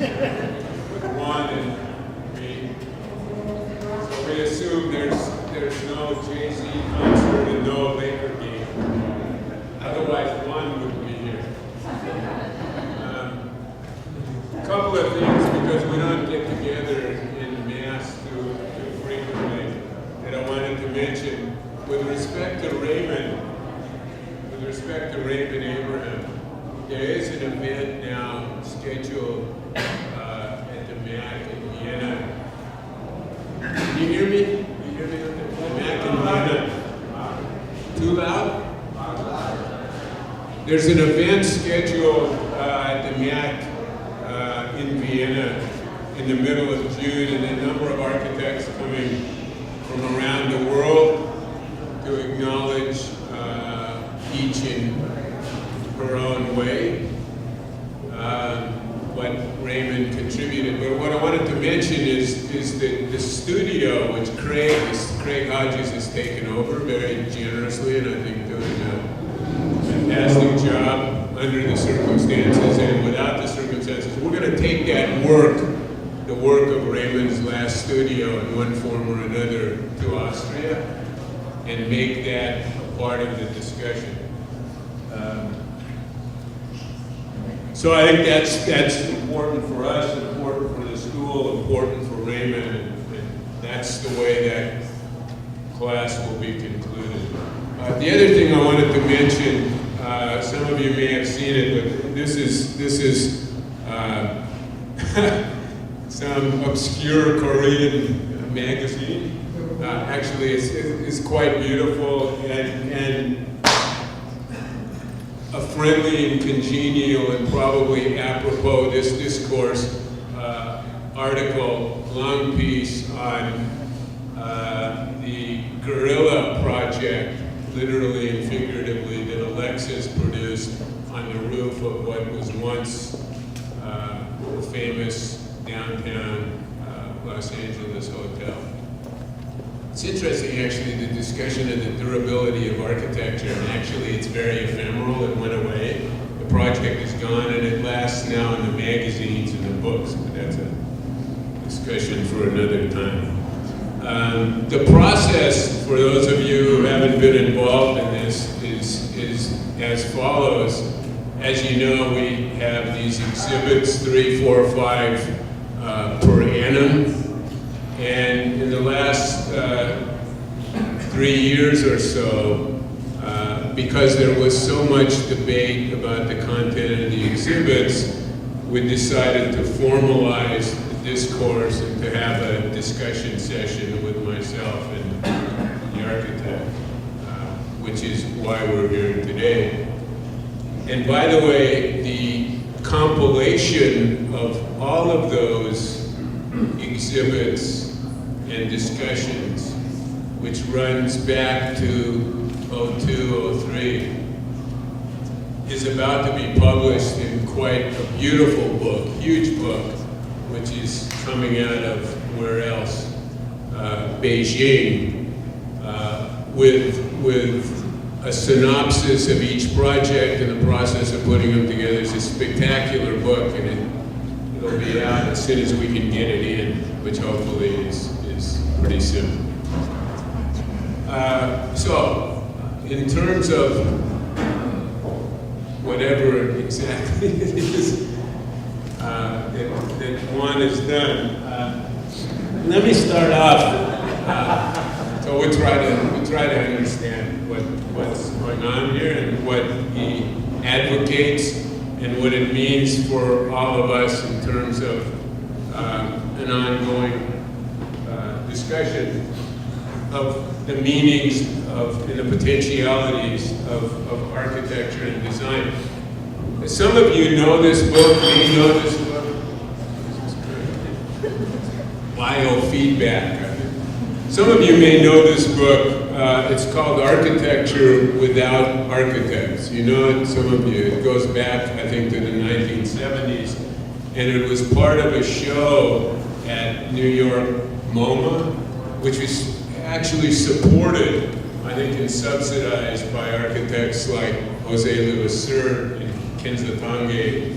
Juan and me. So we assume there's no Jay-Z concert and no Laker game. Otherwise, Juan wouldn't be here. A couple of things, because we don't get together in mass too frequently, that I wanted to mention. With respect to Raymond Abraham, there is an event now scheduled at the MAC in Vienna. Can you hear me? You hear me? The MAC in Vienna. Too loud? There's an event scheduled at the MAC in Vienna in the middle of June, and a number of architects coming from around the world to acknowledge each in her own way what Raymond contributed. But what I wanted to mention is the studio, which Craig Hodges has taken over very generously, and I think doing a fantastic job under the circumstances and without the circumstances. We're going to take that work, the work of Raymond's last studio in one form or another, to Austria and make that a part of the discussion. So I think that's important for us, important for the school, important for Raymond, and that's the way that class will be concluded. The other thing I wanted to mention, some of you may have seen it, but this is some obscure Korean magazine. Actually, it's quite beautiful and a friendly and congenial and probably apropos this discourse article, long piece on the guerrilla project, literally and figuratively, that Alexis produced on the roof of what was once the famous downtown Los Angeles hotel. It's interesting, actually, the discussion of the durability of architecture, and actually it's very ephemeral. It went away. The project is gone, and it lasts now in the magazines and the books, but that's a discussion for another time. The process, for those of you who haven't been involved in this, is as follows. As you know, we have these exhibits, 3, 4, 5 per annum. And in the last 3 years or so, because there was so much debate about the content of the exhibits, we decided to formalize the discourse and to have a discussion session with myself and the architect, which is why we're here today. And by the way, the compilation of all of those exhibits and discussions, which runs back to 02, 03, is about to be published in quite a beautiful book, huge book, which is coming out of where else? Beijing, with a synopsis of each project and the process of putting them together. It's a spectacular book, and it'll be out as soon as we can get it in, which hopefully is pretty soon. So, in terms of whatever exactly it is that Juan has done, let me start off. So we'll try to understand what's going on here and what he advocates and what it means for all of us in terms of an ongoing discussion of the meanings of and the potentialities of architecture and design. Some of you know this book. Do you know this book? Biofeedback. Some of you may know this book. It's called Architecture Without Architects. You know it, some of you. It goes back, I think, to the 1970s. And it was part of a show at New York MoMA, which was actually supported, I think, and subsidized by architects like Jose Levasseur and Kenza Tange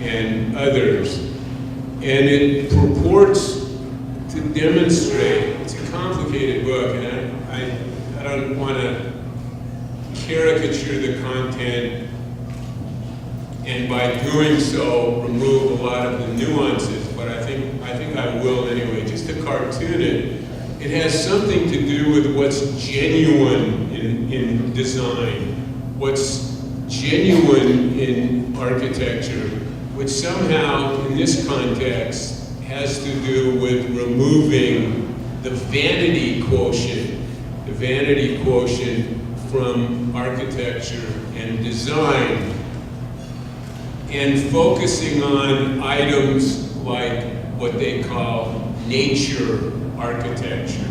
and others. And it purports to demonstrate, it's a complicated book, and I don't want to caricature the content, and by doing so, remove a lot of the nuances, but I think I will anyway, just to cartoon it. It has something to do with what's genuine in design, what's genuine in architecture, which somehow, in this context, has to do with removing the vanity quotient from architecture and design, and focusing on items like what they call nature architecture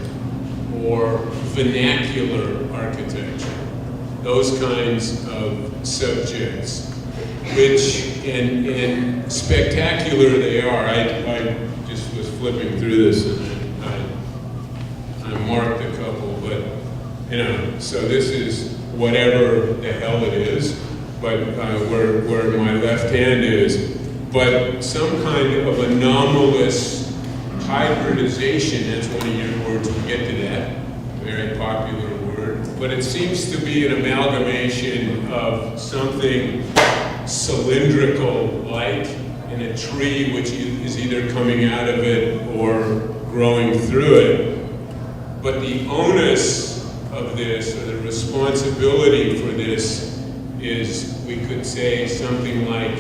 or vernacular architecture, those kinds of subjects, which, and spectacular they are. I just was flipping through this and I marked a couple, but so this is whatever the hell it is, but where my left hand is, but some kind of anomalous hybridization, that's one of your words, we'll get to that, very popular word, but it seems to be an amalgamation of something cylindrical like in a tree which is either coming out of it or growing through it. But the onus of this, or the responsibility for this, is, we could say something like,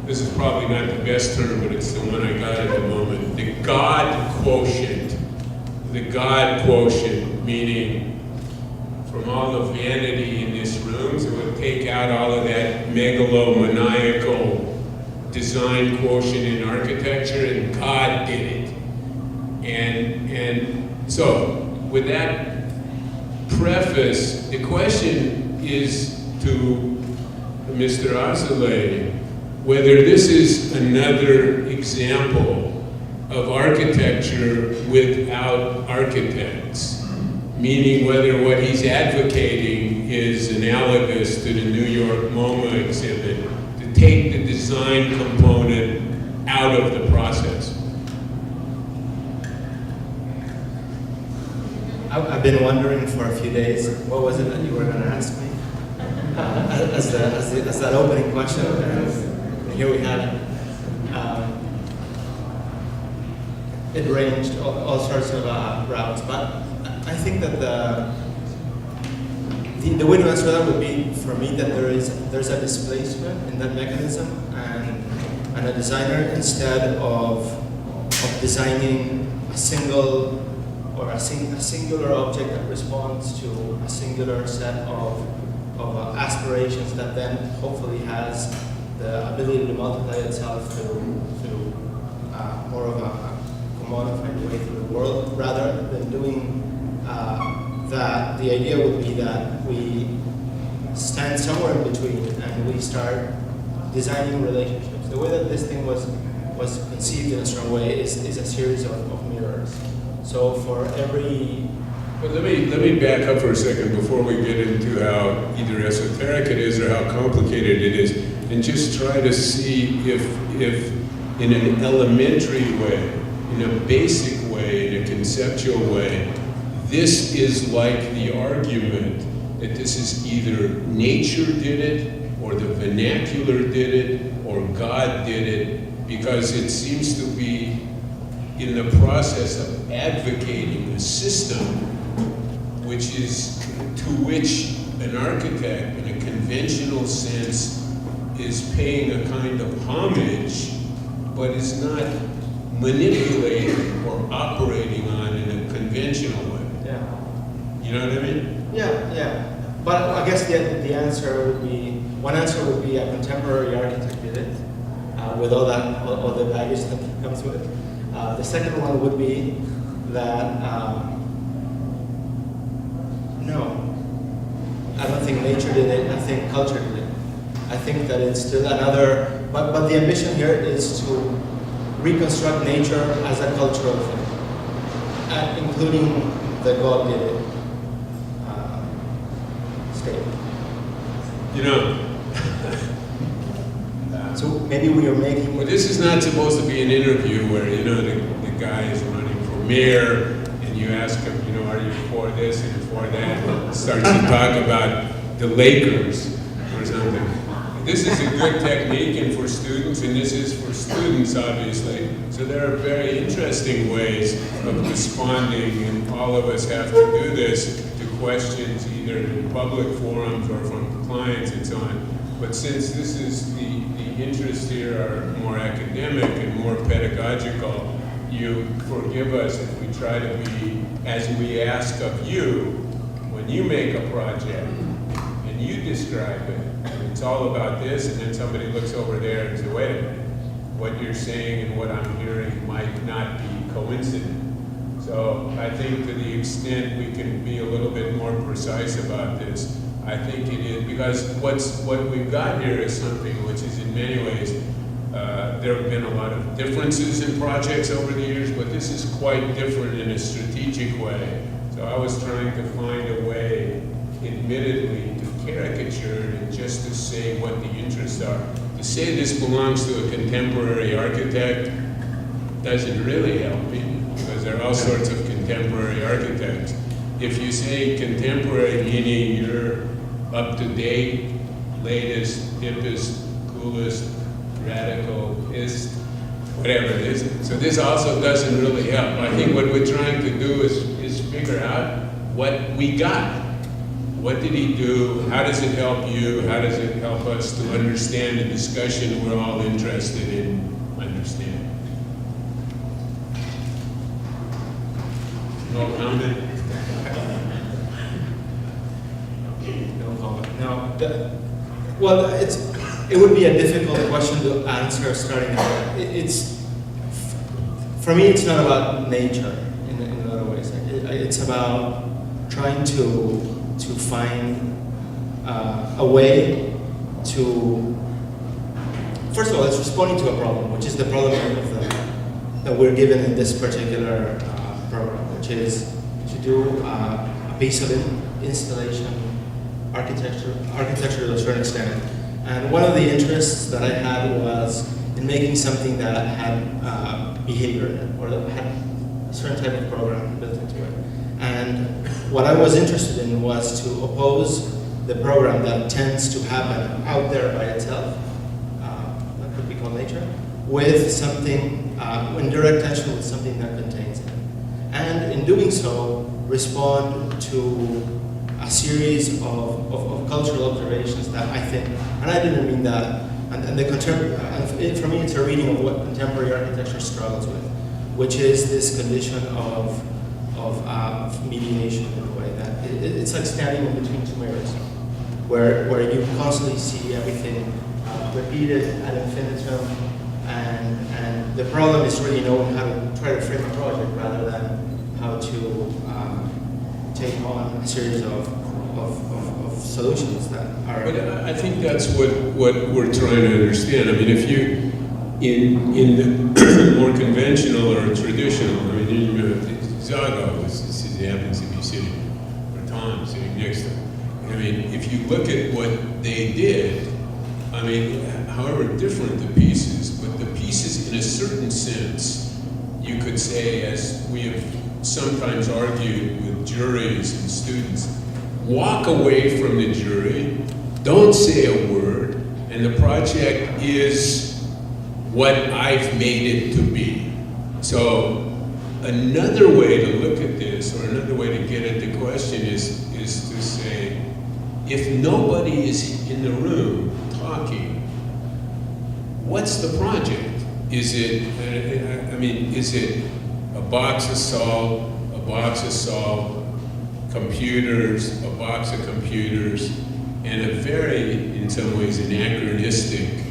this is probably not the best term, but it's the one I got at the moment, the God quotient. The God quotient, meaning from all the vanity in this room, so it would take out all of that megalomaniacal design quotient in architecture, and God did it. And so, with that preface, the question is to Mr. Azulay, whether this is another example of architecture without architects, meaning whether what he's advocating is analogous to the New York MoMA exhibit, to take the design component out of the process. I've been wondering for a few days, what was it that you were going to ask me? As that opening question, and here we have it. It ranged all sorts of routes, but I think that the way to answer that would be, for me, that there's a displacement in that mechanism, and a designer, instead of designing a single or a singular object that responds to a singular set of aspirations that then hopefully has the ability to multiply itself to more of a commodified way through the world, rather than doing that. The idea would be that we stand somewhere in between and we start designing relationships. The way that this thing was conceived in a certain way is a series of mirrors. So for every... But let me back up for a second before we get into how either esoteric it is or how complicated it is, and just try to see if in an elementary way, in a basic way, in a conceptual way, this is like the argument that this is either nature did it, or the vernacular did it, or God did it, because it seems to be in the process of advocating a system which is, to which an architect in a conventional sense is paying a kind of homage, but is not manipulating or operating on in a conventional way. Yeah. You know what I mean? Yeah. But I guess the answer would be, one answer would be a contemporary architect did it, with all the baggage that comes with it. The second one would be that, no, I don't think nature did it, I think culture did it. I think that it's still another, but the ambition here is to reconstruct nature as a cultural thing, including the God did it statement. You know, So maybe we are making. Well, this is not supposed to be an interview where, you know, the guy is running for mayor and you ask him, you know, are you for this and for that? And starts to talk about the Lakers or something. This is a good technique and for students, and this is for students, obviously. So there are very interesting ways of responding, and all of us have to do this to questions either in public forums or from clients and so on. But since this is the interests here are more academic and more pedagogical, you forgive us if we try to be, as we ask of you, when you make a project and you describe it, and it's all about this, and then somebody looks over there and says, wait a minute, what you're saying and what I'm hearing might not be coincident. So I think to the extent we can be a little bit more precise about this, I think it is, because what we've got here is something which is in many ways, there have been a lot of differences in projects over the years, but this is quite different in a strategic way. So I was trying to find a way, admittedly, to caricature and just to say what the interests are. To say this belongs to a contemporary architect doesn't really help me, because there are all sorts of contemporary architects. If you say contemporary, meaning you're up to date, latest, hippest, coolest, radicalist, whatever it is. So this also doesn't really help. I think what we're trying to do is figure out what we got. What did he do? How does it help you? How does it help us to understand the discussion we're all interested in understanding? No comment? No comment. No. Well, it would be a difficult question to answer starting out. For me, it's not about nature in other ways. It's about trying to find a way to, first of all, it's responding to a problem, which is the problem that we're given in this particular program, which is to do a piece of installation architecture to a certain extent. And one of the interests that I had was in making something that had behavior in it, or that had a certain type of program built into it. And what I was interested in was to oppose the program that tends to happen out there by itself, that could be called nature, with something, in direct tension with something that contains it. And in doing so, respond to a series of cultural observations that I think, and I didn't mean that, and the contemporary, for me it's a reading of what contemporary architecture struggles with, which is this condition of mediation in a way that it's like standing in between two mirrors, where you constantly see everything repeated ad infinitum, and the problem is really knowing how to try to frame a project rather than how to take on a series of solutions that are. But I think that's what we're trying to understand. I mean, if you in the more conventional or traditional, I mean, Zago happens to be sitting, or Tom sitting next to him. I mean, if you look at what they did, I mean, however different the pieces, but the pieces in a certain sense, you could say, as we have sometimes argued with juries and students, walk away from the jury, don't say a word, and the project is what I've made it to be. So another way to look at this, or another way to get at the question is to say, if nobody is in the room talking, what's the project? Is it, is it a box of salt, computers, a box of computers, and a very, in some ways, anachronistic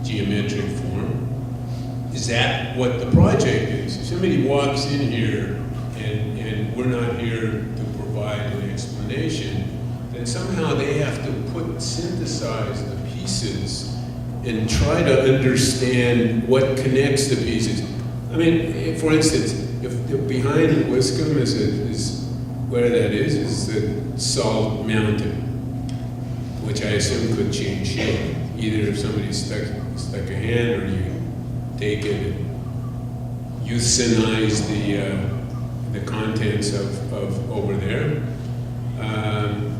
geometric form? Is that what the project is? If somebody walks in here and we're not here to provide an explanation, then somehow they have to synthesize the pieces and try to understand what connects the pieces. I mean, for instance, if behind Wiscombe is where that is the Salt Mountain, which I assume could change shape. either if somebody stuck a hand, or you take it and euthanize the contents of over there.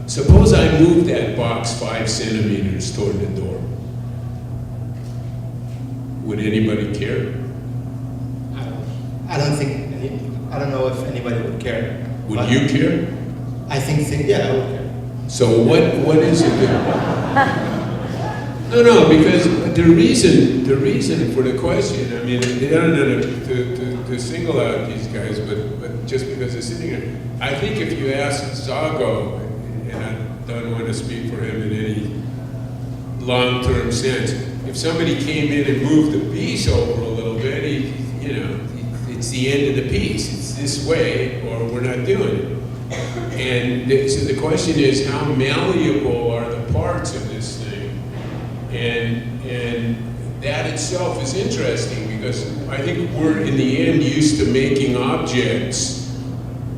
Suppose I move that box 5 centimeters toward the door. Would anybody care? I don't know if anybody would care. Would you care? I think yeah, I would care. So what is it that... No, because the reason for the question, I mean, I don't know to single out these guys, but just because they're sitting here, I think if you ask Zago, and I don't want to speak for him in any long-term sense, if somebody came in and moved the piece over a little bit, it's the end of the piece. It's this way, or we're not doing it. And so the question is, how malleable are the parts of this thing? And that itself is interesting, because I think we're in the end used to making objects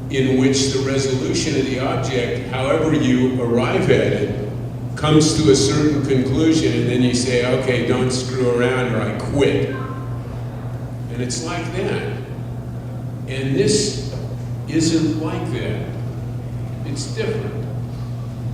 in which the resolution of the object, however you arrive at it, comes to a certain conclusion, and then you say, okay, don't screw around or I quit. And it's like that. And this isn't like that. It's different.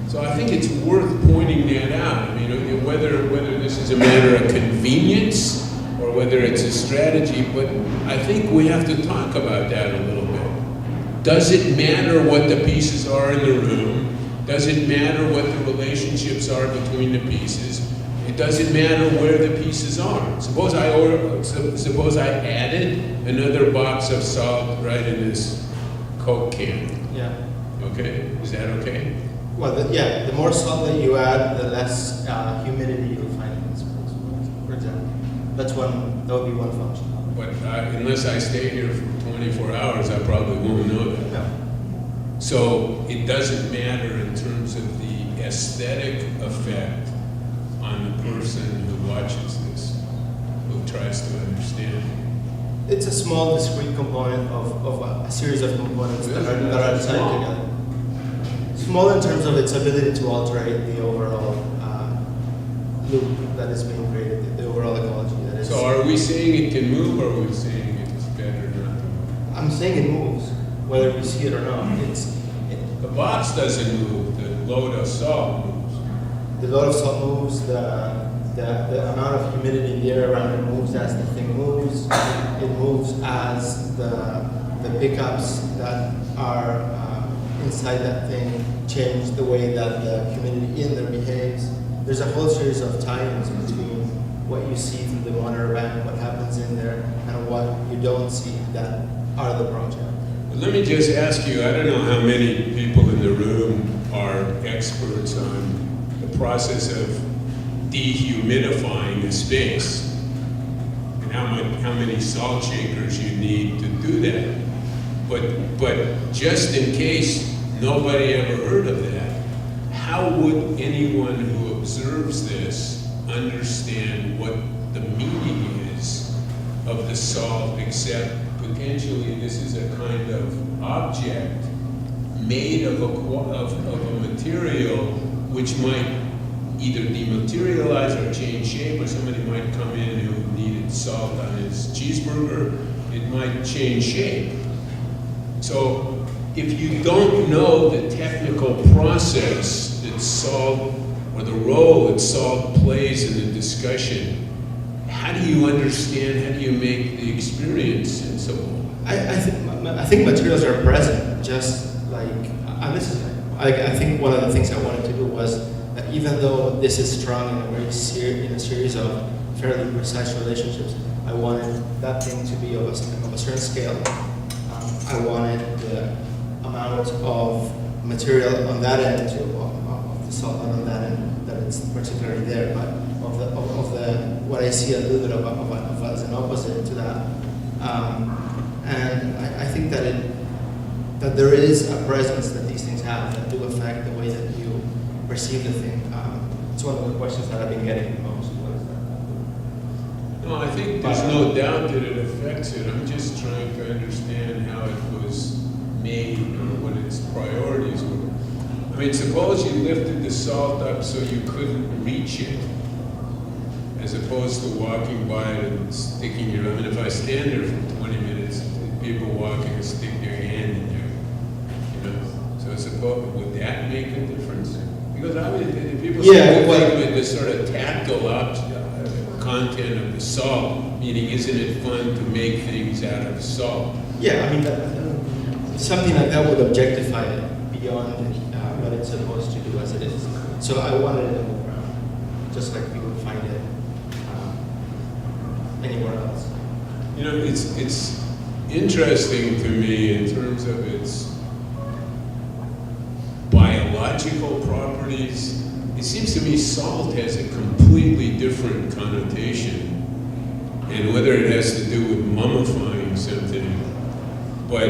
So I think it's worth pointing that out. I mean, whether this is a matter of convenience or whether it's a strategy, but I think we have to talk about that a little bit. Does it matter what the pieces are in the room? Does it matter what the relationships are between the pieces? It doesn't matter where the pieces are. Suppose I added another box of salt right in this Coke can. Yeah. Okay, is that okay? Well, the more salt that you add, the less humidity you'll find in this place, for example. That would be one function. But unless I stay here for 24 hours, I probably won't know that. No. So it doesn't matter in terms of the aesthetic effect on the person who watches this, who tries to understand. It's a small, discrete component of a series of components that are tied together. Small in terms of its ability to alter the overall loop that is being created, the overall ecology that is. So are we saying it can move, or are we saying it's better not to move? I'm saying it moves, whether we see it or not. The box doesn't move, the load of salt moves. The load of salt moves, the amount of humidity in the air around it moves as the thing moves. It moves as the pickups that are inside that thing change the way that the humidity in there behaves. There's a whole series of tie-ins between what you see through the monitor bank, what happens in there, and what you don't see that are the project. But let me just ask you, I don't know how many people in the room are experts on the process of dehumidifying a space, and how many salt shakers you need to do that. But just in case nobody ever heard of that, how would anyone who observes this understand what the meaning is of the salt, except potentially this is a kind of object made of a material which might either dematerialize or change shape, or somebody might come in who needed salt on his cheeseburger, it might change shape. So if you don't know the technical process that salt, or the role that salt plays in the discussion, how do you understand, how do you make the experience sensible? I think materials are present, just like, and this is, I think one of the things I wanted to do was that even though this is strung in a series of fairly precise relationships, I wanted that thing to be of a certain scale. I wanted the amount of material on that end of the salt on that end that it's particularly there, but of the what I see a little bit of as an opposite to that. And I think that there is a presence that these things have that do affect the way that you perceive the thing. It's one of the questions that I've been getting the most. What is that? No, I think there's no doubt that it affects it. I'm just trying to understand how it was made or what its priorities were. I mean, suppose you lifted the salt up so you couldn't reach it. as opposed to walking by and sticking your, I mean, if I stand there for 20 minutes, people walking and stick their hand in there, you know? So I suppose, would that make a difference? Because I mean, people think of it as sort of tactile content of the salt, meaning isn't it fun to make things out of salt? Yeah, I mean, something like that would objectify it beyond what it's supposed to do as it is. So I wanted it to move around, just like we would find it anywhere else. You know, it's interesting to me in terms of its biological properties. It seems to me salt has a completely different connotation, and whether it has to do with mummifying something. But,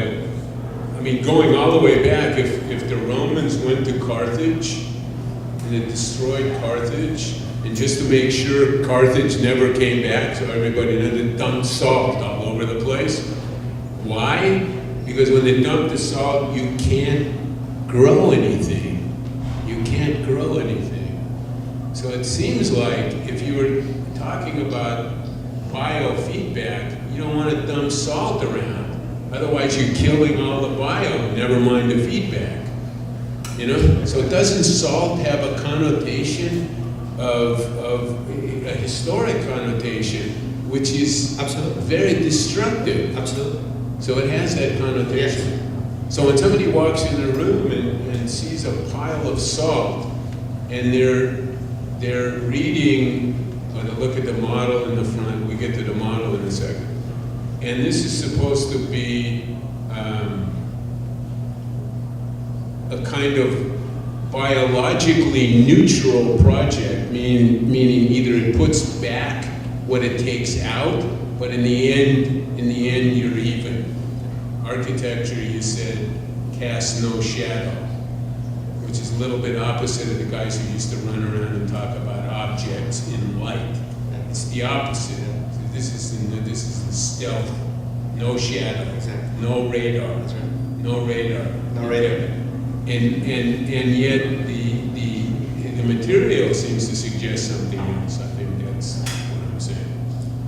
I mean, going all the way back, if the Romans went to Carthage and it destroyed Carthage, and just to make sure Carthage never came back, so everybody knew they dumped salt all over the place. Why? Because when they dump the salt, you can't grow anything. You can't grow anything. So it seems like if you were talking about biofeedback, you don't want to dump salt around. Otherwise you're killing all the bio, never mind the feedback. You know? So doesn't salt have a connotation of a historic connotation, which is Absolutely. very destructive. Absolutely. So it has that connotation. Yes. So when somebody walks in a room and sees a pile of salt, and they're reading, or they look at the model in the front, we get to the model in a second, and this is supposed to be a kind of biologically neutral project, meaning either it puts back what it takes out, but in the end you're even. Architecture, you said, casts no shadow, which is a little bit opposite of the guys who used to run around and talk about objects in light. It's the opposite. This is the stealth, no shadow, Exactly. no radar, That's right. no radar. No radar. And yet the material seems to suggest something else. I think that's what I'm saying.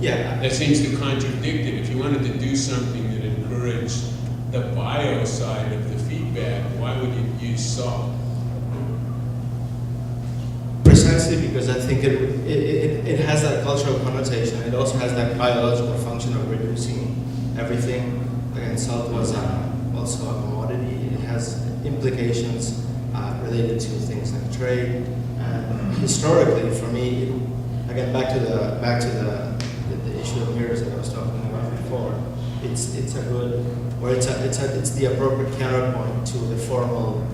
Yeah. That seems to contradict it. If you wanted to do something that encouraged the bio side of the feedback, why would you use salt? Precisely because I think it has that cultural connotation. It also has that biological function of reducing everything. Again, salt was also a commodity. It has implications related to things like trade. And historically, for me, again, back to the issue of mirrors that I was talking about before. It's a good, or it's the appropriate counterpoint to the formal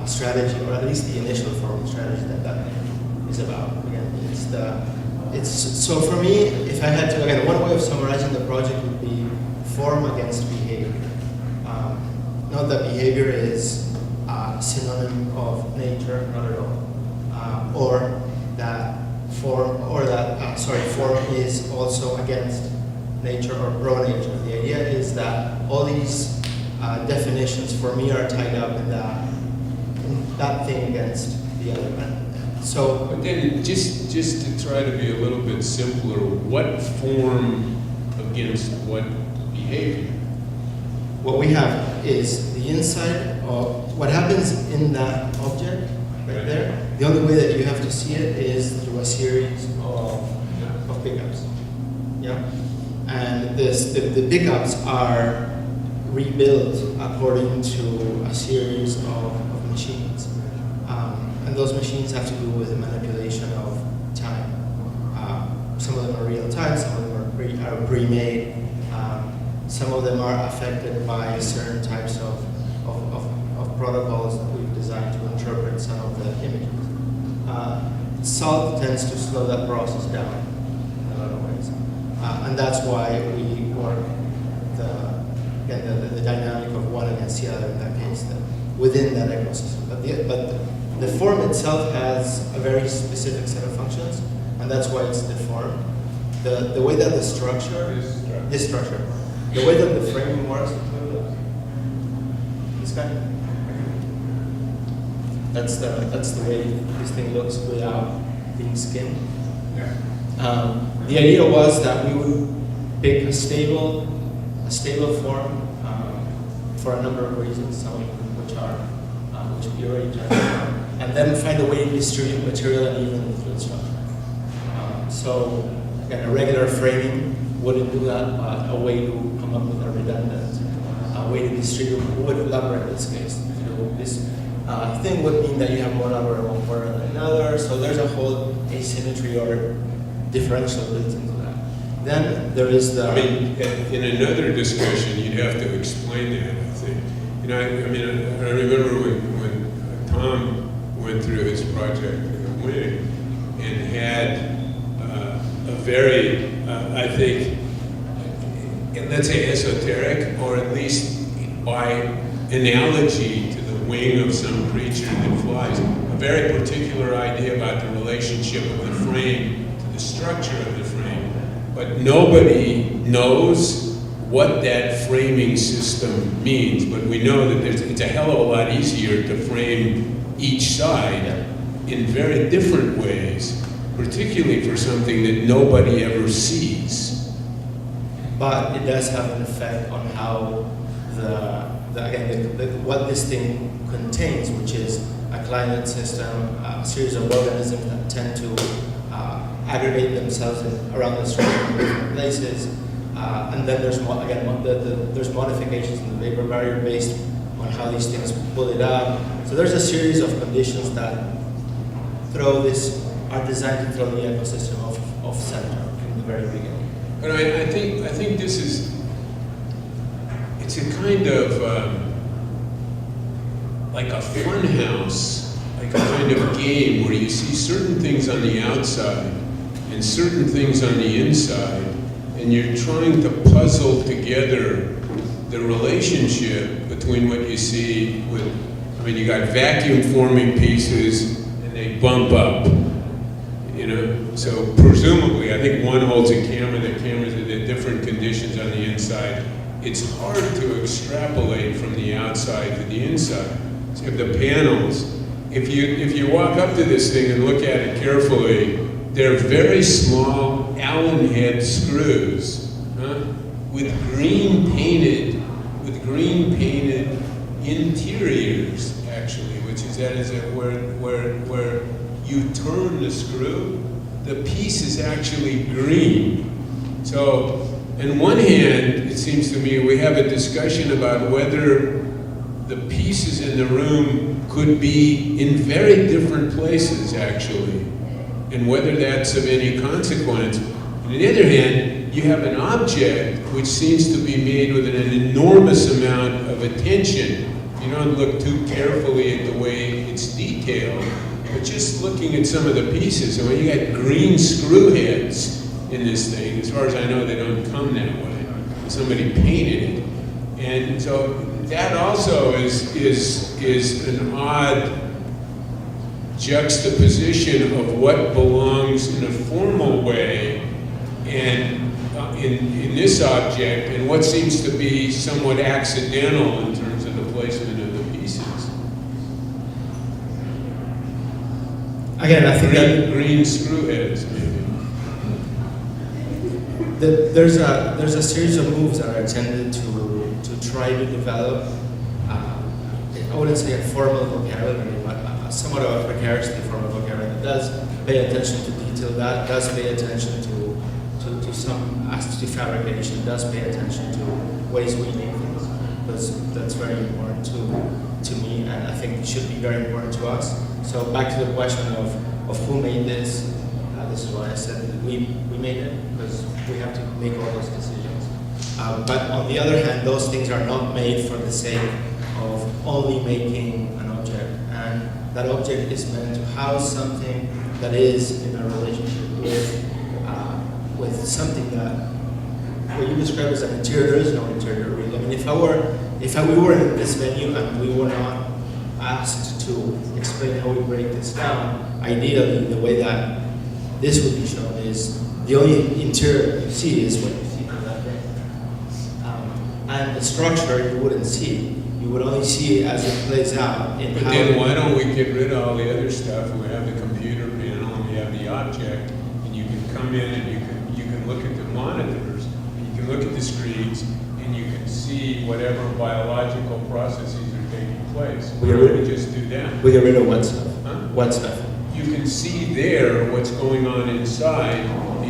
strategy, or at least the initial formal strategy that is about. Again, so for me, if I had to, again, one way of summarizing the project would be form against behavior. Not that behavior is a synonym of nature, not at all, or that form is also against nature or pro-nature. The idea is that all these definitions for me are tied up in that thing against the other. So, But then, just to try to be a little bit simpler, what form against what behavior? what we have is the inside of what happens in that object right there. The only way that you have to see it is through a series of pickups. Yeah, and the pickups are rebuilt according to a series of machines, and those machines have to do with the manipulation of time. Some of them are real time, some of them are pre-made. Some of them are affected by certain types of protocols that we've designed to interpret some of the images. Salt tends to slow that process down in a lot of ways. And that's why we work the dynamic of one against the other in that case, within that ecosystem. But the form itself has a very specific set of functions, and that's why it's deformed. The way that this structure, the way that the framing works, this guy. That's the way this thing looks without being skinned. Yeah. The idea was that we would pick a stable form for a number of reasons, some of which we already touched on, and then find a way to distribute material and even include structure. So again, a regular framing wouldn't do that, but a way to come up with a redundant way to distribute would lumber in this case. This thing would mean that you have more lumber in one corner than another, so there's a whole asymmetry or differential built into that. Then there is the... I mean, in another discussion, you'd have to explain that, I think. You know, I remember when Tom went through his project in the wing and had a very, I think, let's say esoteric, or at least by analogy to the wing of some creature that flies, a very particular idea about the relationship of the frame to the structure of the frame. But nobody knows what that framing system means, but we know that it's a hell of a lot easier to frame each side in very different ways, particularly for something that nobody ever sees. But it does have an effect on how what this thing contains, which is a climate system, a series of organisms that tend to aggregate themselves around the structure in different places. And then there's there's modifications in the vapor barrier based on how these things pull it up. So there's a series of conditions that are designed to throw the ecosystem off center from the very beginning. But I think this is, it's a kind of like a fun house, like a kind of game where you see certain things on the outside and certain things on the inside, and you're trying to puzzle together the relationship between what you see with, I mean, you got vacuum forming pieces and they bump up. You know, so presumably, I think one holds a camera, the cameras are at different conditions on the inside. It's hard to extrapolate from the outside to the inside. So you have the panels. If you walk up to this thing and look at it carefully, they're very small Allen head screws, with green painted interiors, actually, which is where you turn the screw, the piece is actually green. So, on one hand, it seems to me we have a discussion about whether the pieces in the room could be in very different places, actually, and whether that's of any consequence. On the other hand, you have an object which seems to be made with an enormous amount of attention. You don't look too carefully at the way it's detailed. But just looking at some of the pieces, I mean, you got green screw heads in this thing. As far as I know, they don't come that way. Somebody painted it. And so that also is an odd juxtaposition of what belongs in a formal way and in this object and what seems to be somewhat accidental in terms of the placement of the pieces. Again, I think green screw heads, maybe. There's a series of moves that are intended to try to develop, I wouldn't say a formal vocabulary, but somewhat of a precariously formal vocabulary that does pay attention to detail, that does pay attention to some aspects of fabrication, does pay attention to ways we make things. That's very important to me, and I think it should be very important to us. So back to the question of who made this, this is why I said that we made it, because we have to make all those decisions. But on the other hand, those things are not made for the sake of only making an object. And that object is meant to house something that is in a relationship with something that, what you describe as an interior, there is no interior really. I mean, if we were in this venue and we were not asked to explain how we break this down, ideally the way that this would be shown is the only interior you see is what you see from that thing. And the structure you wouldn't see. You would only see it as it plays out. But then why don't we get rid of all the other stuff? We have the computer panel and we have the object, and you can come in and you can look at the monitors, you can look at the screens, and you can see whatever biological processes are taking place. Why don't we just do that? We get rid of one stuff. Huh? One stuff. You can see there what's going on inside,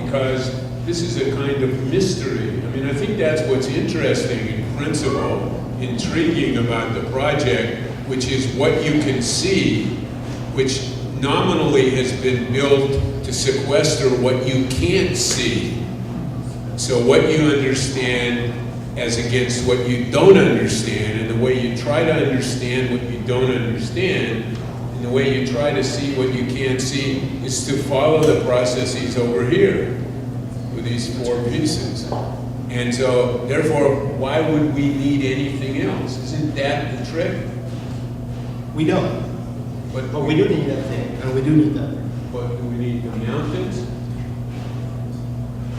because this is a kind of mystery. I mean, I think that's what's interesting in principle, intriguing about the project, which is what you can see, which nominally has been built to sequester what you can't see. So what you understand as against what you don't understand, and the way you try to understand what you don't understand, and the way you try to see what you can't see, is to follow the processes over here with these four pieces. And so, therefore, why would we need anything else? Isn't that the trick? We don't. But we do need that thing, and we do need that. But do we need the mountains?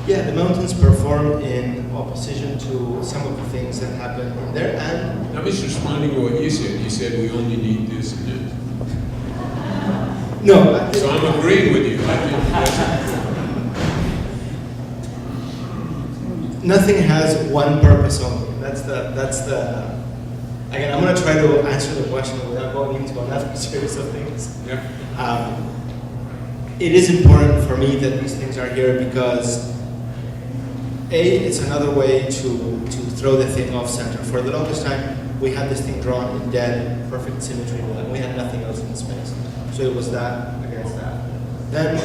Yeah, the mountains perform in opposition to some of the things that happen in there, and I'm just responding to what you said. You said we only need this and this. no. I think, So I'm agreeing with you. I think that's nothing has one purpose only. That's the. Again, I'm going to try to answer the question without going into another series of things. yeah. It is important for me that these things are here because, A, it's another way to throw the thing off center. For the longest time, we had this thing drawn in dead, perfect symmetry, and we had nothing else in space. So it was that against that. Then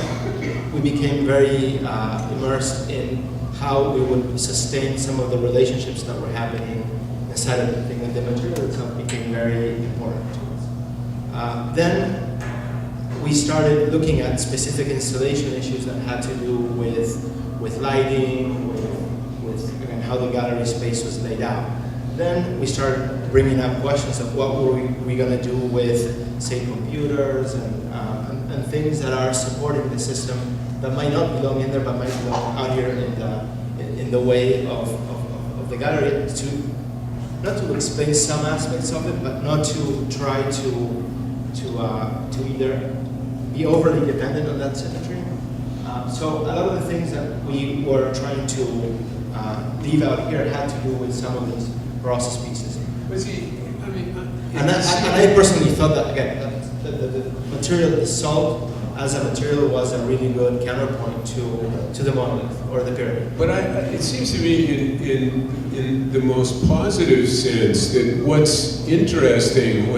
we became very immersed in how we would sustain some of the relationships that were happening inside of the thing, and the material itself became very important to us. Then we started looking at specific installation issues that had to do with lighting, with again, how the gallery space was laid out. Then we started bringing up questions of what were we going to do with, say, computers and things that are supporting the system that might not belong in there, but might belong out here in the way of the gallery, not to explain some aspects of it, but not to try to either be overly dependent on that symmetry. So a lot of the things that we were trying to leave out here had to do with some of these process pieces. But see, I mean, And I personally thought that, again, the material, the salt as a material was a really good counterpoint to the monolith or the pyramid. But it seems to me in the most positive sense that what's interesting,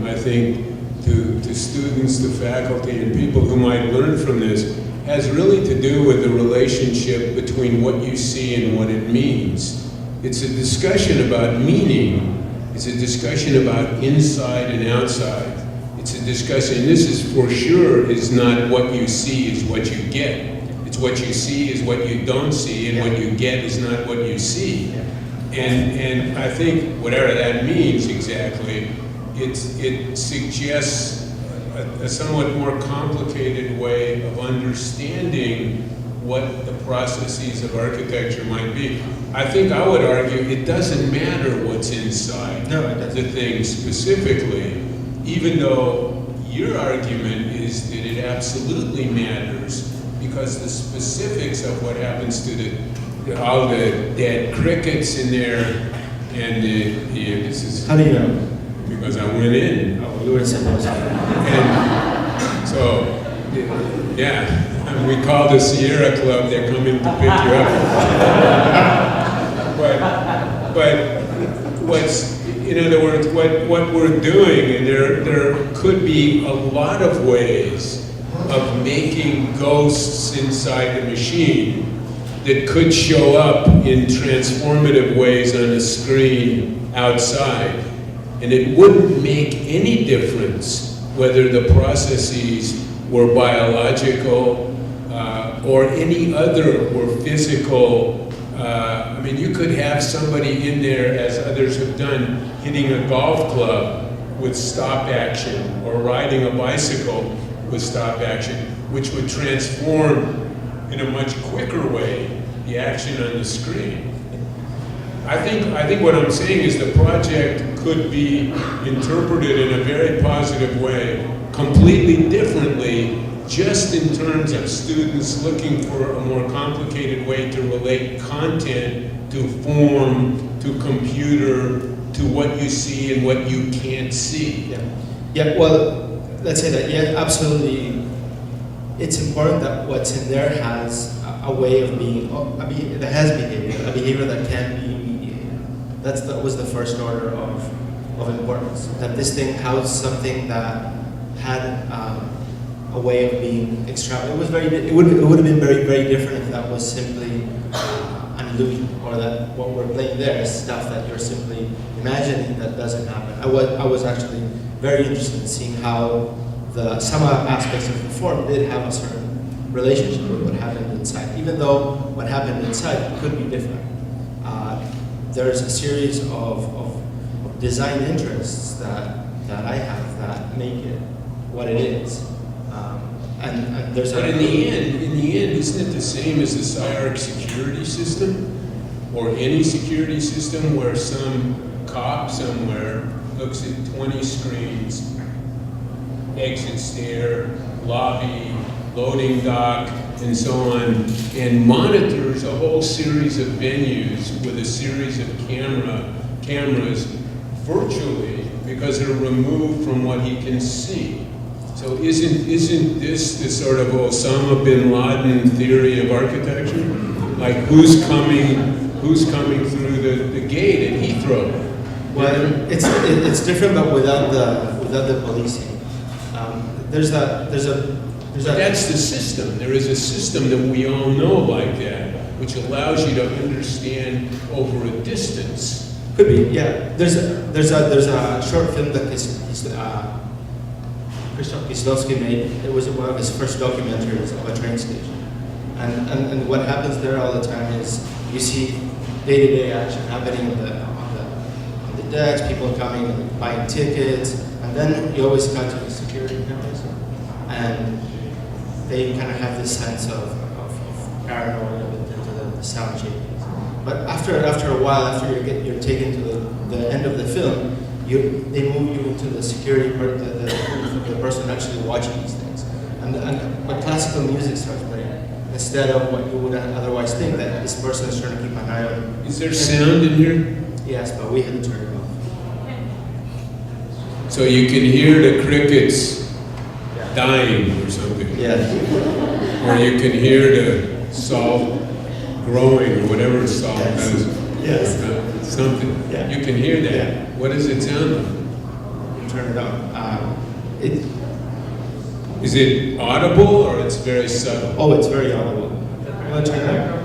I think, to students, to faculty, and people who might learn from this, has really to do with the relationship between what you see and what it means. It's a discussion about meaning. It's a discussion about inside and outside. It's a discussion, this is for sure, is not what you see is what you get. It's what you see is what you don't see, and what you get is not what you see. And I think whatever that means exactly, it suggests a somewhat more complicated way of understanding what the processes of architecture might be. I think I would argue it doesn't matter what's inside the thing specifically, even though your argument is that it absolutely matters because the specifics of what happens to all the dead crickets in there and this is... How do you know? Because I went in. Oh, you were supposed to. And so, yeah, and we called the Sierra Club, they're coming to pick you up. but what's, in other words, what we're doing, and there could be a lot of ways of making ghosts inside the machine that could show up in transformative ways on a screen outside. And it wouldn't make any difference whether the processes were biological or any other, or physical. I mean, you could have somebody in there, as others have done, hitting a golf club with stop action, or riding a bicycle with stop action, which would transform in a much quicker way the action on the screen. I think what I'm saying is the project could be interpreted in a very positive way, completely differently, just in terms of students looking for a more complicated way to relate content to form, to computer, to what you see and what you can't see. Yeah. Yeah, well, let's say that, yeah, absolutely. It's important that what's in there has a way of being, that has behavior, a behavior that can be mediated. That was the first order of importance. That this thing housed something that had a way of being extravagant. It would have been very, very different if that was simply an illusion, or that what we're playing there is stuff that you're simply imagining that doesn't happen. I was actually very interested in seeing how some aspects of the form did have a certain relationship with what happened inside, even though what happened inside could be different. There's a series of design interests that I have that make it what it is. And there's But in the end, isn't it the same as the SCI-Arc security system? Or any security system where some cop somewhere looks at 20 screens, exit stair, lobby, loading dock, and so on, and monitors a whole series of venues with a series of cameras virtually, because they're removed from what he can see. So isn't this the sort of Osama bin Laden theory of architecture? Like who's coming through the gate at Heathrow? Well, it's different, but without the policing. But that's the system. There is a system that we all know like that, which allows you to understand over a distance. Could be, yeah. There's a short film that Krzysztof Kieslowski made. It was one of his first documentaries of a train station. And what happens there all the time is you see day-to-day action happening on the decks, people coming and buying tickets, and then you always cut to the security cameras, and they kind of have this sense of paranoia into the sound changes. But after a while, after you're taken to the end of the film, they move you into the security part, the person actually watching these things, and classical music starts playing instead of what you would otherwise think, that this person is trying to keep an eye on. Is there sound in here? Yes, but we had to turn it off. So you can hear the crickets dying or something. Yeah. Or you can hear the salt growing or whatever salt does. Yes. Something. Yeah. You can hear that. Yeah. What does it sound like? You turn it on. Is it audible or it's very subtle? Oh, it's very audible. You want to turn it on?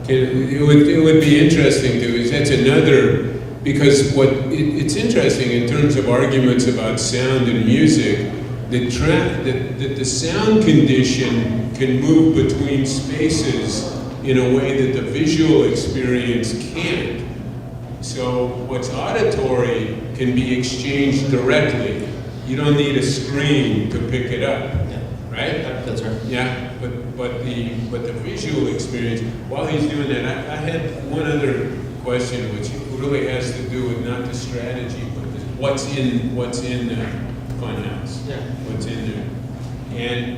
It would be interesting to, that's another, because it's interesting in terms of arguments about sound and music, that the sound condition can move between spaces in a way that the visual experience can't. So what's auditory can be exchanged directly. You don't need a screen to pick it up, right? That's right. Yeah, but the visual experience. While he's doing that, I had one other question, which really has to do with not the strategy, but what's in the funhouse. Yeah. What's in there, and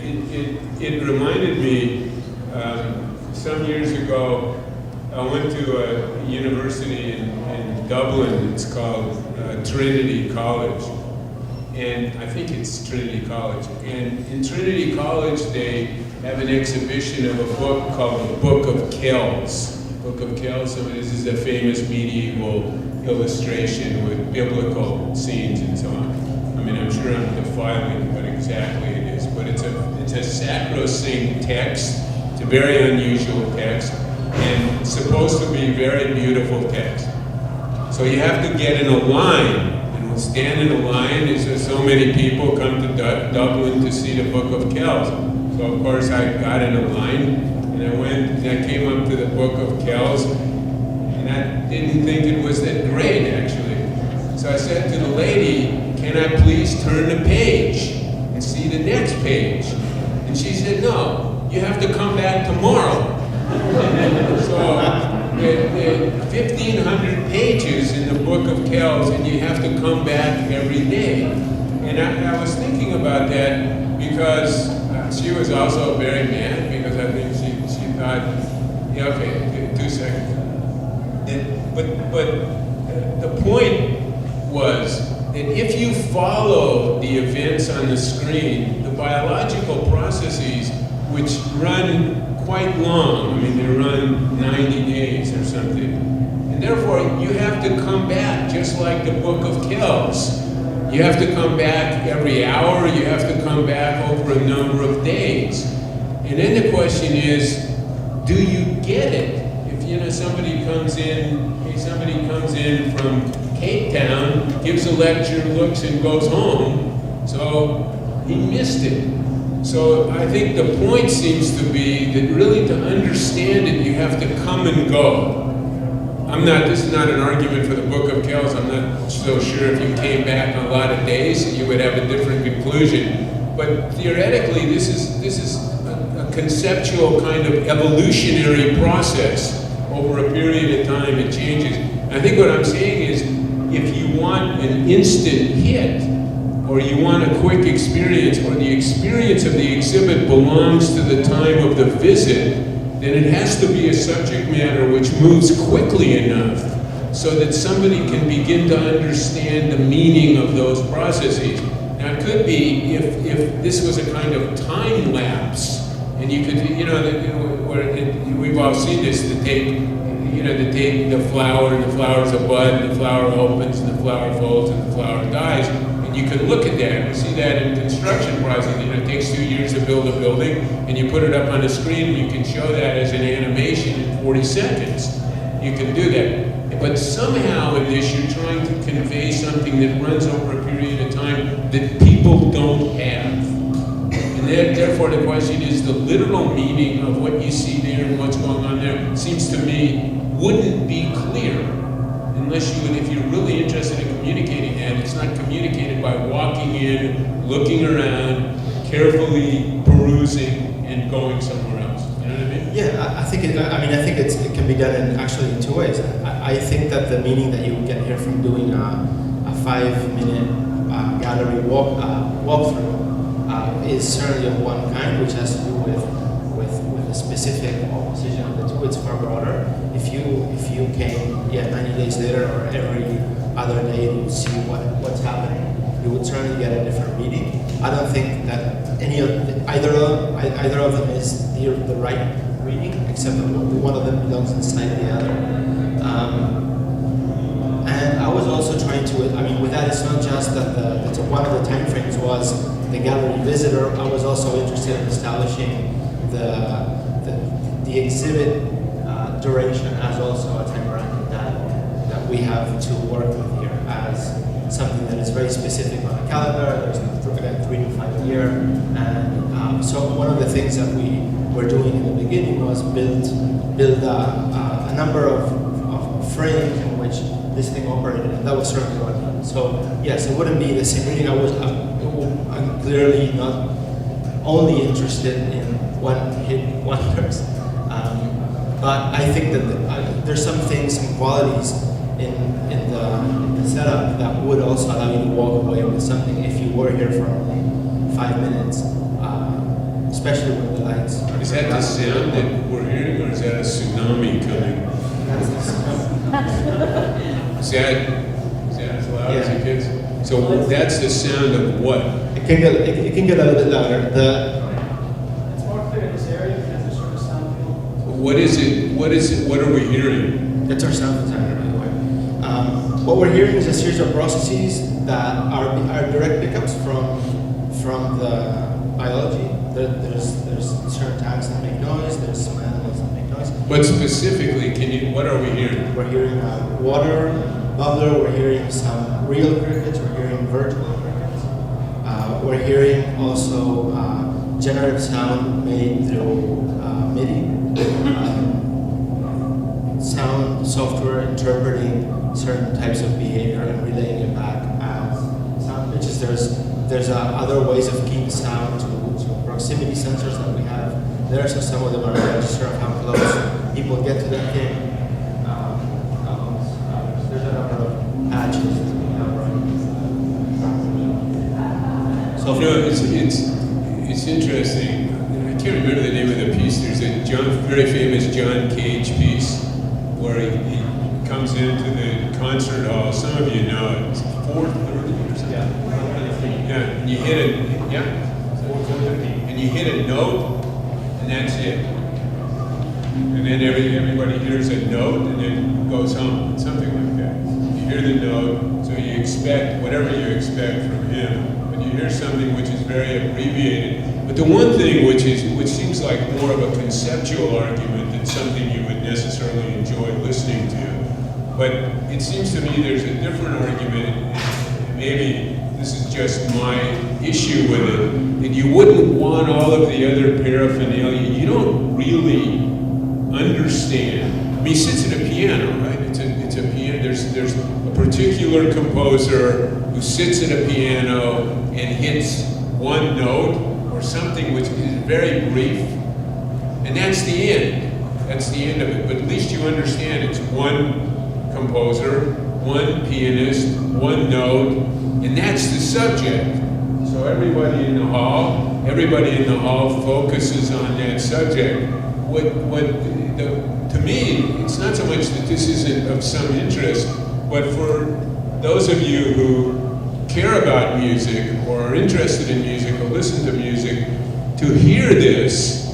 it reminded me. Some years ago, I went to a university in Dublin. It's called Trinity College. And I think it's Trinity College. And in Trinity College, they have an exhibition of a book called the Book of Kells. Book of Kells, so this is a famous medieval illustration with biblical scenes and so on. I mean, I'm sure I'm defiling what exactly it is, but it's a sacrosanct text. It's a very unusual text, and it's supposed to be very beautiful text. So you have to get in a line. Stand in a line. There's so many people come to Dublin to see the Book of Kells. So of course I got in a line, and I went, and I came up to the Book of Kells, and I didn't think it was that great actually. So I said to the lady, "Can I please turn the page and see the next page?" And she said, "No, you have to come back tomorrow." So 1,500 pages in the Book of Kells, and you have to come back every day. And I was thinking about that because she was also very mad because I think she thought, yeah, okay, 2 seconds. But the point was that if you follow the events on the screen, the biological processes, which run quite long, I mean, they run 90 days or something, and therefore you have to come back, just like the Book of Kells. You have to come back every hour, you have to come back over a number of days. And then the question is, do you get it? If somebody comes in from Cape Town, gives a lecture, looks and goes home, so he missed it. So I think the point seems to be that really to understand it, you have to come and go. This is not an argument for the Book of Kells. I'm not so sure if you came back a lot of days, you would have a different conclusion. But theoretically, this is a conceptual kind of evolutionary process. Over a period of time, it changes. I think what I'm saying is, if you want an instant hit, or you want a quick experience, or the experience of the exhibit belongs to the time of the visit, then it has to be a subject matter which moves quickly enough so that somebody can begin to understand the meaning of those processes. Now, it could be if this was a kind of time lapse, and you could, we've all seen this, to take the flower, and the flower's a bud, and the flower opens, and the flower folds, and the flower dies, and you can look at that. We see that in construction process. It takes 2 years to build a building, and you put it up on a screen, and you can show that as an animation in 40 seconds. You can do that. But somehow in this, you're trying to convey something that runs over a period of time that people don't have. And therefore, the question is, the literal meaning of what you see there and what's going on there, seems to me, wouldn't be clear unless if you're really interested in communicating that. It's not communicated by walking in, looking around, carefully perusing, and going somewhere else. You know what I mean? Yeah, I think it can be done in 2 ways. I think that the meaning that you would get here from doing a 5-minute gallery walkthrough is certainly of one kind, which has to do with a specific opposition of the two. It's far broader. If you came 90 days later or every other day to see what's happening, you would certainly get a different reading. I don't think that either of them is the right reading, except that one of them belongs inside the other. And I was also trying to, with that, it's not just that one of the time frames was the gallery visitor. I was also interested in establishing the exhibit duration as also a time bracket that we have to work with here as something that is very specific on a calendar. There's 3 to 5 year, and so one of the things that we were doing in the beginning was build a number of frames in which this thing operated, and that was certainly one. So yes, it wouldn't be the same reading. I'm clearly not only interested in one-hit wonders, but I think that there's some things, some qualities in the setup that would also allow you to walk away with something if you were here for only 5 minutes, especially when the lights. Is that the sound that we're hearing, or is that a tsunami coming? That's the sound. Is that as loud as it gets? So that's the sound of what? It can get a little bit louder. It's more clear in this area because there's sort of sound field. What is it? What are we hearing? That's our sound designer, by the way. What we're hearing is a series of processes that are direct pickups from the biology. There's certain tags that make noise. There's some animals that make noise. But specifically, what are we hearing? We're hearing water, bubbler. We're hearing some real crickets. We're hearing virtual crickets. We're hearing also generative sound made through MIDI. Sound software interpreting certain types of behavior and relaying it back as sound pitches. There's other ways of keying sound to proximity sensors that we have there. So some of them are register of how close people get to that thing. There's a number of patches that we have running. So it's it's interesting. I can't remember the name of the piece. There's a very famous John Cage piece where he comes into the concert hall. Some of you know it. It's 4:30 or something. Yeah. And you hit it. Yeah. 4:30. And you hit a note, and that's it. And then everybody hears a note, and then goes home. Something like that. You hear the note, so you expect whatever you expect from him. But you hear something which is very abbreviated. But the one thing which seems like more of a conceptual argument than something you would necessarily enjoy listening to, but it seems to me there's a different argument, and maybe this is just my issue with it, that you wouldn't want all of the other paraphernalia. You don't really understand. I mean, he sits at a piano, right? It's a piano. There's a particular composer who sits at a piano and hits one note or something which is very brief, and that's the end. That's the end of it. But at least you understand it's one composer, one pianist, one note, and that's the subject. So everybody in the hall focuses on that subject. To me, it's not so much that this isn't of some interest, but for those of you who care about music or are interested in music or listen to music, to hear this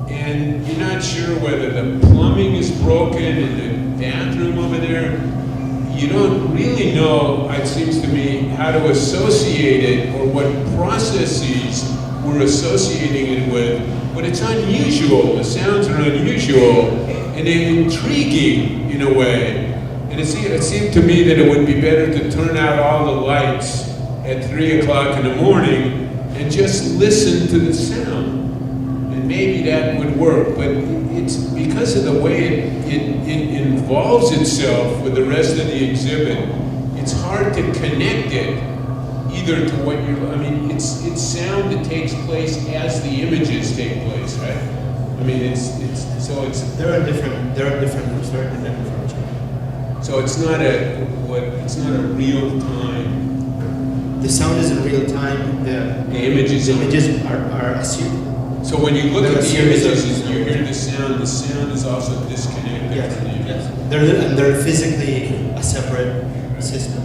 and you're not sure whether the plumbing is broken in the bathroom over there, you don't really know, it seems to me, how to associate it or what processes we're associating it with. But it's unusual, the sounds are unusual, and they're intriguing in a way. And it seemed to me that it would be better to turn out all the lights at 3 o'clock in the morning and just listen to the sound. And maybe that would work, but it's because of the way it involves itself with the rest of the exhibit, it's hard to connect it either to what you're, I mean, it's sound that takes place as the images take place, right? I mean, there are different groups, there are different approaches. So it's not a real time. The sound is in real time. The images are assumed. So when you look at the images, you hear the sound is also disconnected from the image. Yes. They're physically a separate system.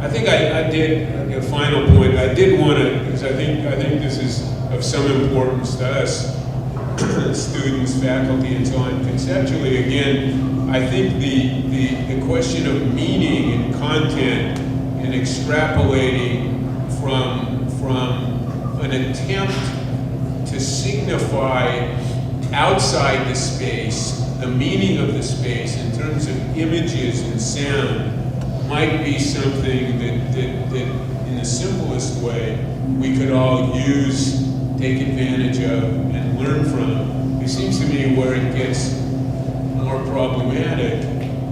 I think I did a final point. I did want to, because I think this is of some importance to us, students, faculty, and so on. Conceptually, again, I think the question of meaning and content and extrapolating from an attempt to signify outside the space the meaning of the space in terms of images and sound might be something that in the simplest way we could all use, take advantage of, and learn from. It seems to me where it gets more problematic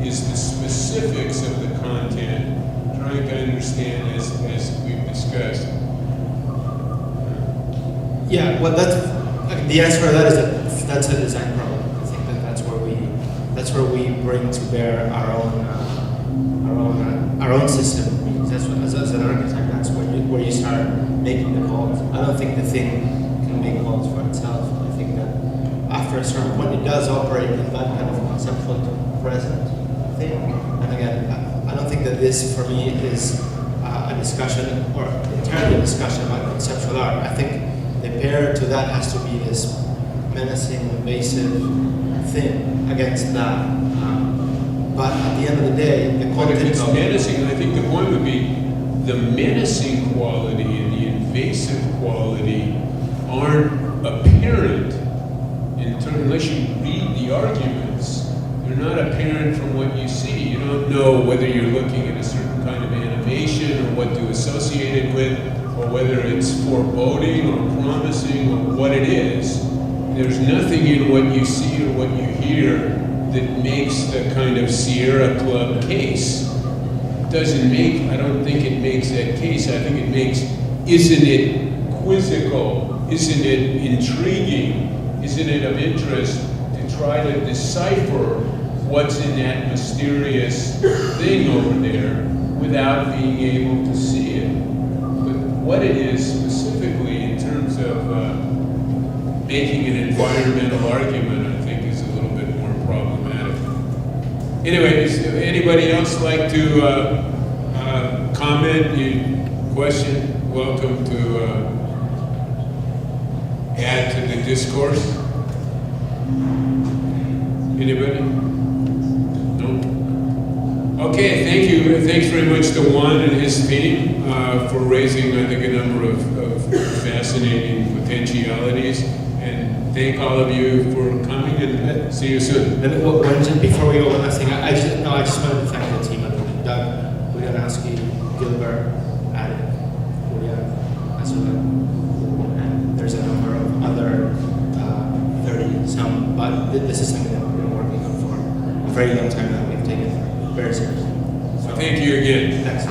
is the specifics of the content, trying to understand as we've discussed. Yeah, well, the answer to that is that that's a design problem. I think that's where we bring to bear our own system. That's what, as an architect, that's where you start making the calls. I don't think the thing can make calls for itself. I think that after a certain point, it does operate in that kind of conceptual to present thing. And again, I don't think that this, for me, is a discussion or entirely a discussion about conceptual art. I think the pair to that has to be this menacing, invasive thing against that. But at the end of the day, the But if content it's of menacing, I think the point would be the menacing quality and the invasive quality aren't apparent unless you read the arguments. They're not apparent from what you see. You don't know whether you're looking at a certain kind of animation or what to associate it with, or whether it's foreboding or promising or what it is. There's nothing in what you see or what you hear that makes the kind of Sierra Club case. I don't think it makes that case. I think it makes, isn't it quizzical? Isn't it intriguing? Isn't it of interest to try to decipher what's in that mysterious thing over there without being able to see it? But what it is specifically in terms of making an environmental argument, I think, is a little bit more problematic. Anyway, does anybody else like to comment, question? Welcome to add to the discourse. Anybody? No? Okay, thank you. Thanks very much to Juan and his team for raising, I think, a number of fascinating potentialities. And thank all of you for coming, and see you soon. And before we go, one last thing. I just wanted to thank the team. Doug, Juan Azulay, Gilbert, Eric, Juan Azulay, and there's a number of other 30-some. But this is something that we've been working on for a very long time that we've taken very seriously. So thank you again. Thanks.